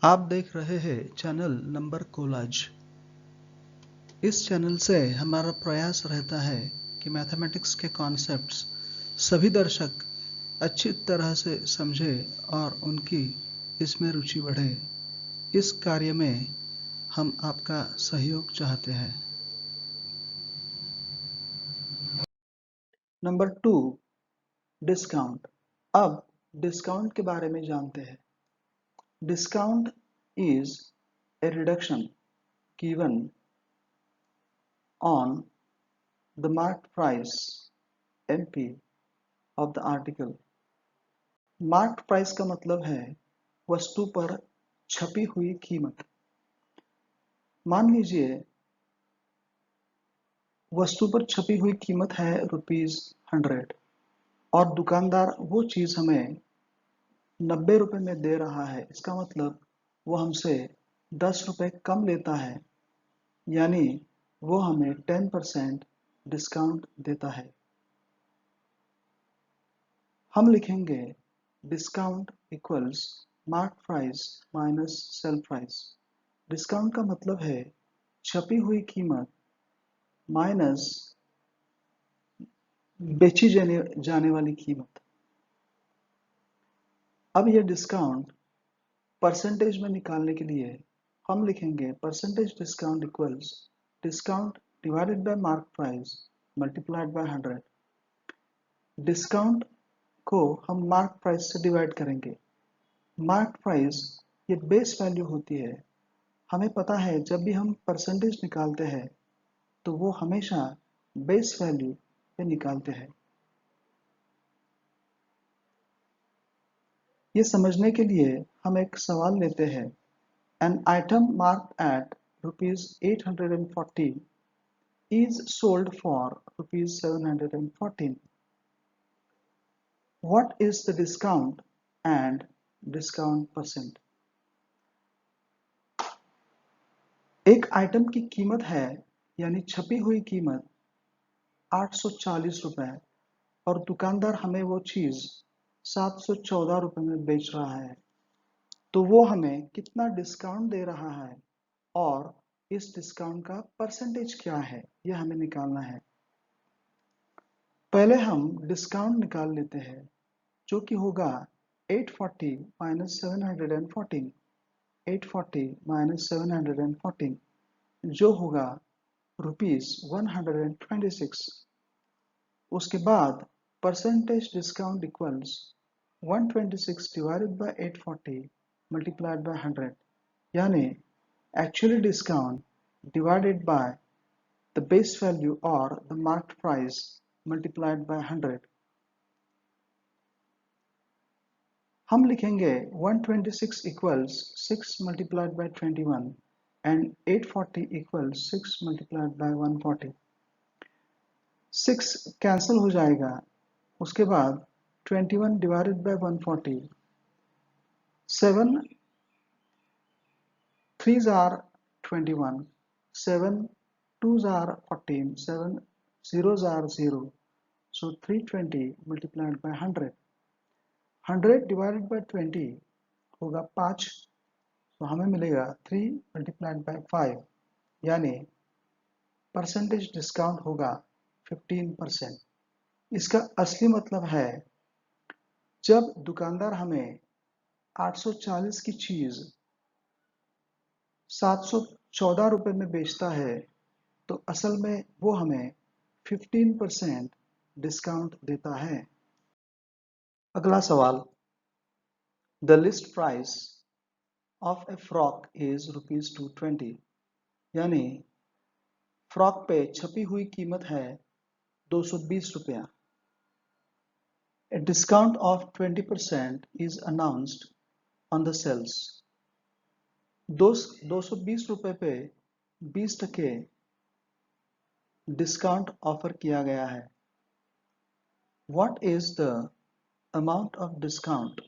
आप देख रहे हैं चैनल नंबर कोलाज। इस चैनल से हमारा प्रयास रहता है कि मैथमेटिक्स के कॉन्सेप्ट्स सभी दर्शक अच्छी तरह से समझें और उनकी इसमें रुचि बढ़े। इस कार्य में हम आपका सहयोग चाहते हैं। Number 2, discount. अब डिस्काउंट के बारे में जानते हैं। Discount is a reduction given on the marked price (MP) of the article. Marked price का मतलब है वस्तु पर छपी हुई कीमत। मान लीजिए वस्तु पर छपी हुई कीमत है ₹100 और दुकानदार वो चीज हमें 90 रुपए में दे रहा है। इसका मतलब वो हमसे 10 रुपए कम लेता है, यानी वो हमें 10% डिस्काउंट देता है। हम लिखेंगे discount equals mark price minus sale price. Discount का मतलब है छपी हुई कीमत माइनस बेची जाने वाली कीमत। अब यह डिस्काउंट परसेंटेज में निकालने के लिए हम लिखेंगे percentage discount equals discount divided bye mark price multiplied by 100। Discount को हम मार्क प्राइस से डिवाइड करेंगे। मार्क प्राइस ये बेस वैल्यू होती है। हमें पता है जब भी हम परसेंटेज निकालते हैं तो वो हमेशा बेस वैल्यू पे निकालते हैं। ये समझने के लिए हम एक सवाल लेते हैं। An item marked at ₹840 is sold for ₹714. What is the discount and discount percent? एक आइटम की कीमत है यानी छपी हुई कीमत 840 रुपए और दुकानदार हमें वो चीज 714 रुपए में बेच रहा है, तो वो हमें कितना डिस्काउंट दे रहा है और इस डिस्काउंट का परसेंटेज क्या है, यह हमें निकालना है। पहले हम डिस्काउंट निकाल लेते हैं, जो कि होगा 840 माइनस 714, 840 माइनस 714 जो होगा ₹126। उसके बाद percentage discount equals 126 divided by 840 multiplied by 100, यानी actually discount divided by the base value और the marked price multiplied by 100। हम लिखेंगे 126 equals 6 multiplied by 21 and 840 equals 6 multiplied by 140। 6 cancel हो जाएगा। उसके बाद 21 divided by 140, 7 3s are 21, 7 2s are 14, 7 zeros are 0, so 320 multiplied by 100। 100 divided by 20 होगा 5, तो हमें मिलेगा 3 multiplied by 5, यानी परसेंटेज डिस्काउंट होगा 15%। इसका असली मतलब है जब दुकानदार हमें 840 की चीज 714 रुपए में बेचता है, तो असल में वो हमें 15% डिस्काउंट देता है। अगला सवाल, the list price of A frock is ₹220, यानी फ्रॉक पे छपी हुई कीमत है 220 रुपया। A discount of 20% is announced on the sales. 220 रुपए पे 20% डिस्काउंट ऑफर किया गया है। What is the amount of discount?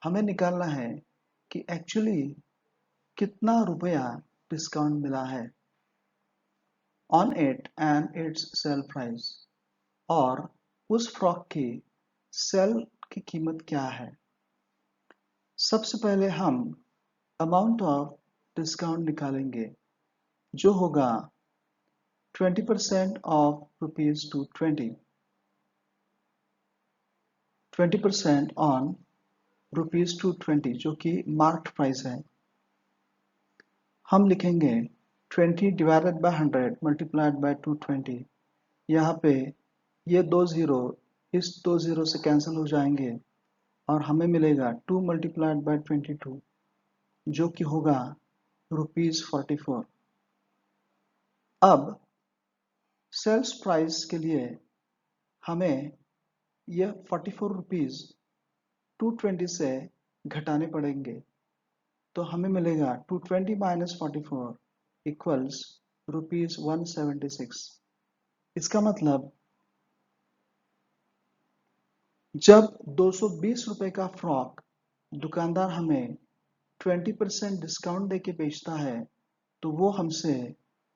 हमें निकालना है कि एक्चुअली कितना रुपया डिस्काउंट मिला है on it and it's sale price, और उस फ्रॉक की सेल की कीमत क्या है। सबसे पहले हम अमाउंट ऑफ डिस्काउंट निकालेंगे जो होगा 20% ऑफ ₹220, 20% ऑन ₹220 जो कि मार्क्ड प्राइस है। हम लिखेंगे 20 डिवाइडेड बाय 100 मल्टीप्लाइड बाय 220। यहाँ पे ये दो जीरो इस दो जीरो से कैंसिल हो जाएंगे और हमें मिलेगा 2 मल्टीप्लाइड बाय 22 जो कि होगा ₹44। अब सेल्स प्राइस के लिए हमें यह 44 रुपीज 220 से घटाने पड़ेंगे, तो हमें मिलेगा 220 माइनस 44 इक्वल्स ₹176। इसका मतलब जब 220 रुपए का फ्रॉक दुकानदार हमें 20% डिस्काउंट देके बेचता है तो वो हमसे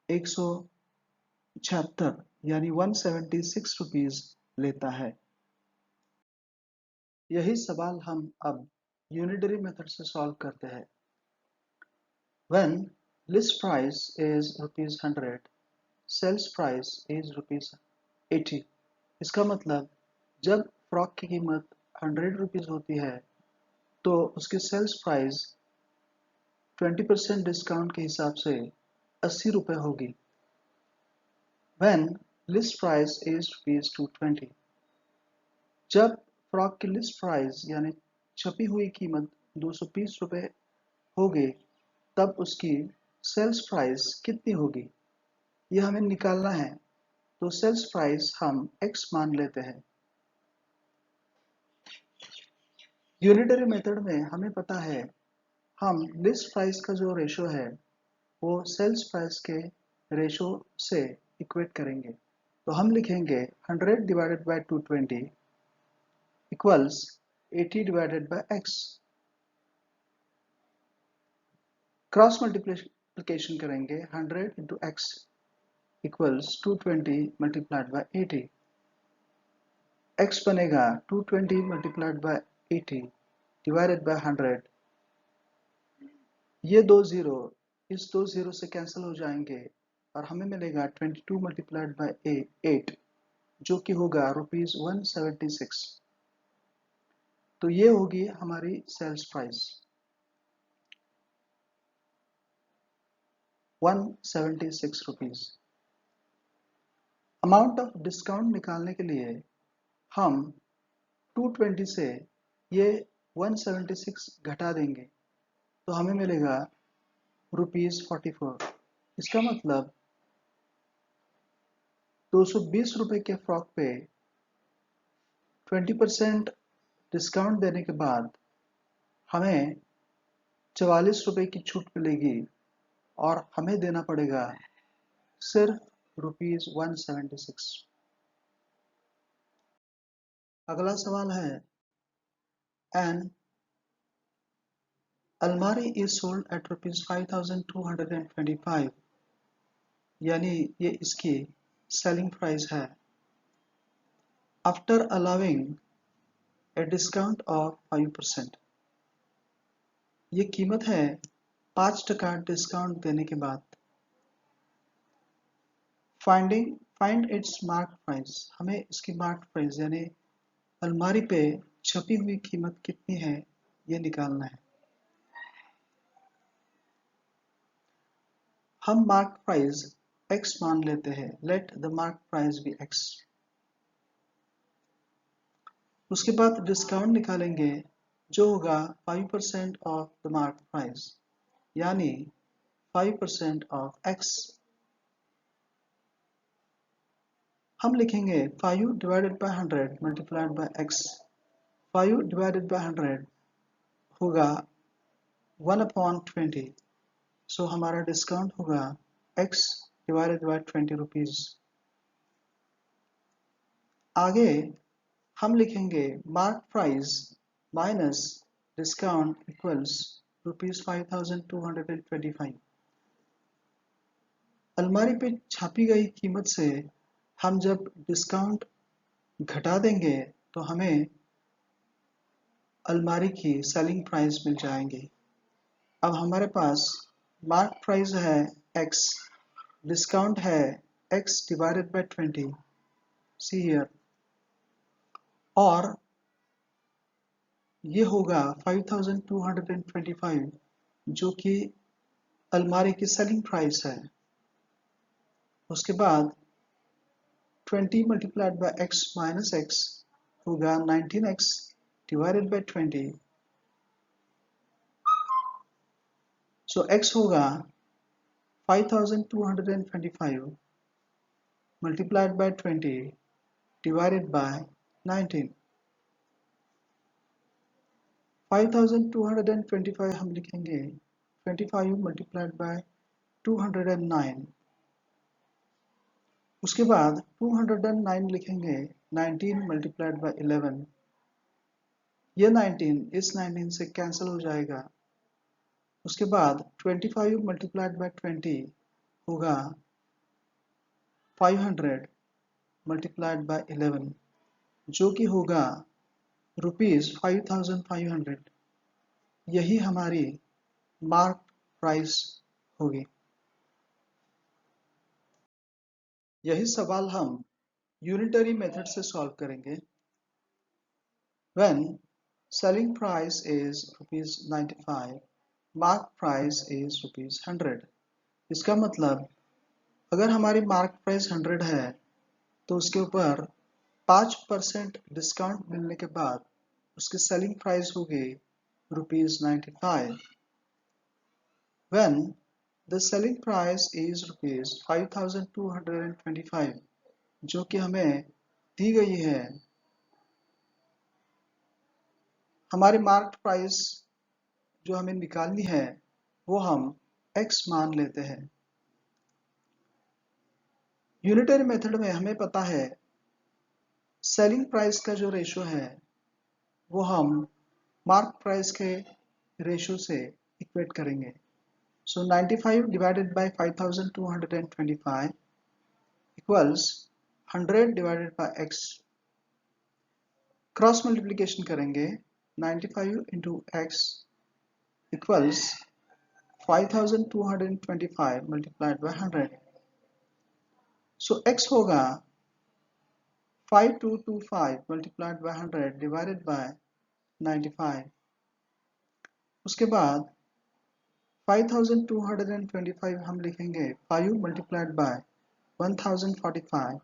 176 यानी 176 रुपीज लेता है। यही सवाल हम अब यूनिटरी मेथड से सॉल्व करते हैं। When list price is ₹100, sales price is ₹80। इसका मतलब जब फ्रॉक की कीमत 100 रुपीज होती है तो उसकी सेल्स प्राइस 20% डिस्काउंट के हिसाब से 80 रुपए होगी। When list price is ₹220, जब फ्रॉक की लिस्ट प्राइस यानी छपी हुई कीमत 220 रुपए होगी तब उसकी सेल्स प्राइस कितनी होगी, यह हमें निकालना है। तो सेल्स प्राइस हम x मान लेते हैं। यूनिटरी मेथड में हमें पता है हम लिस्ट प्राइस का जो रेशो है वो सेल्स प्राइस के रेशो से इक्वेट करेंगे। तो हम लिखेंगे 100 divided by 220 equals 80 divided by x। Cross multiplication करेंगे 100 into x equals 220 multiplied by 80। x बनेगा 220 मल्टीप्लाइड बाय 80 डिवाइडेड बाय 100। ये दो जीरो इस दो जीरो से कैंसिल हो जाएंगे और हमें मिलेगा 22 मल्टीप्लाइड बाय 8 जो कि होगा ₹176। तो ये होगी हमारी sales price 176 rupees. Amount of discount निकालने के लिए हम 220 से ये 176 घटा देंगे तो हमें मिलेगा ₹44। इसका मतलब 220 रुपए के फ्रॉक पे 20% डिस्काउंट देने के बाद हमें 44 रुपए की छूट मिलेगी और हमें देना पड़ेगा सिर्फ ₹176। अगला सवाल है एन अलमारी इज सोल्ड एट ₹5225 यानी ये इसकी सेलिंग प्राइस है। After allowing A discount of 5%, ये कीमत है 5% डिस्काउंट देने के बाद। फाइंड इट्स मार्क प्राइस, हमें इसकी मार्क प्राइस यानी अलमारी पे छपी हुई कीमत कितनी है ये निकालना है। हम मार्क प्राइस x मान लेते हैं। Let the mark price be x। उसके बाद डिस्काउंट निकालेंगे जो होगा 5% ऑफ द मार्क प्राइस यानी 5% ऑफ x। हम लिखेंगे 5 divided by 100 multiplied by x। 5 divided by 100 होगा 1/20। सो हमारा डिस्काउंट होगा x डिवाइडेड बाय 20 रुपीज। आगे हम लिखेंगे mark price minus discount equals ₹5225। अलमारी पे छापी गई कीमत से हम जब डिस्काउंट घटा देंगे तो हमें अलमारी की सेलिंग प्राइस मिल जाएंगे। अब हमारे पास मार्क प्राइस है x, डिस्काउंट है x divided by 20, see here, और ये होगा 5225 जो कि अलमारी की सेलिंग प्राइस है। उसके बाद 20 multiplied by x minus x होगा 19x divided by 20। So x होगा 5225 मल्टीप्लाइड बाय 20 डिवाइडेड बाय 19। 5225 हम लिखेंगे 25 मल्टीप्लाइड बाय 209। उसके बाद 209 लिखेंगे 19 मल्टीप्लाइड बाय 11। ये 19 इस 19 से कैंसिल हो जाएगा। उसके बाद 25 मल्टीप्लाइड बाय 20 होगा 500 मल्टीप्लाइड बाय 11 जो कि होगा ₹5500। यही हमारी मार्क प्राइस होगी। यही सवाल हम यूनिटरी मेथड से सॉल्व करेंगे। When selling price is ₹95, mark price is ₹100। इसका मतलब अगर हमारी मार्क प्राइस 100 है तो उसके ऊपर 5% डिस्काउंट मिलने के बाद उसकी सेलिंग प्राइस होगी ₹95। When the selling price is ₹5225 जो कि हमें दी गई है, हमारी मार्क प्राइस जो हमें निकालनी है वो हम x मान लेते हैं। यूनिटरी मेथड में हमें पता है सेलिंग प्राइस का जो रेशो है वो हम मार्क प्राइस के रेशो से इक्वेट करेंगे। सो 95 divided by 5225 equals 100 divided by x। Cross multiplication करेंगे 95 into x equals 5225 multiplied by 100। So x होगा 5225 मल्टीप्लाइड बाय 100 डिवाइडेड बाय 95। उसके बाद 5225 हम लिखेंगे 5 मल्टीप्लाइड बाय 1045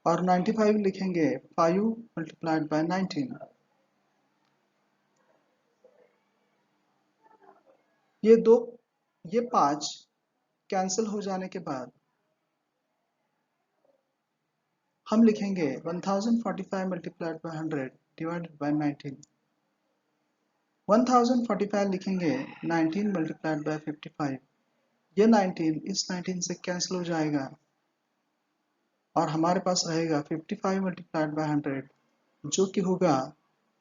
और 95 लिखेंगे 5 मल्टीप्लाइड बाय 19। ये 5 कैंसिल हो जाने के बाद हम लिखेंगे 1045 मल्टीप्लाइड बाय 100 डिवाइडेड बाय 19। 1045 लिखेंगे 19 मल्टीप्लाइड बाय 55। ये 19 इस 19 से कैंसिल हो जाएगा और हमारे पास रहेगा 55 मल्टीप्लाइड बाय 100 जो कि होगा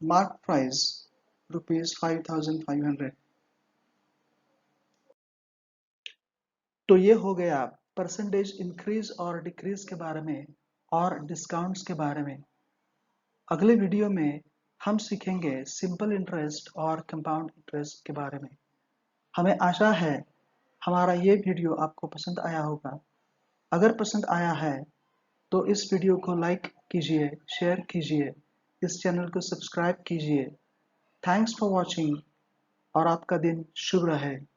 मार्क प्राइस ₹5500। तो ये हो गया परसेंटेज इंक्रीज और डिक्रीज के बारे में और डिस्काउंट्स के बारे में। अगले वीडियो में हम सीखेंगे सिंपल इंटरेस्ट और कंपाउंड इंटरेस्ट के बारे में। हमें आशा है हमारा ये वीडियो आपको पसंद आया होगा। अगर पसंद आया है तो इस वीडियो को लाइक कीजिए, शेयर कीजिए, इस चैनल को सब्सक्राइब कीजिए। थैंक्स फॉर वॉचिंग और आपका दिन शुभ रहे।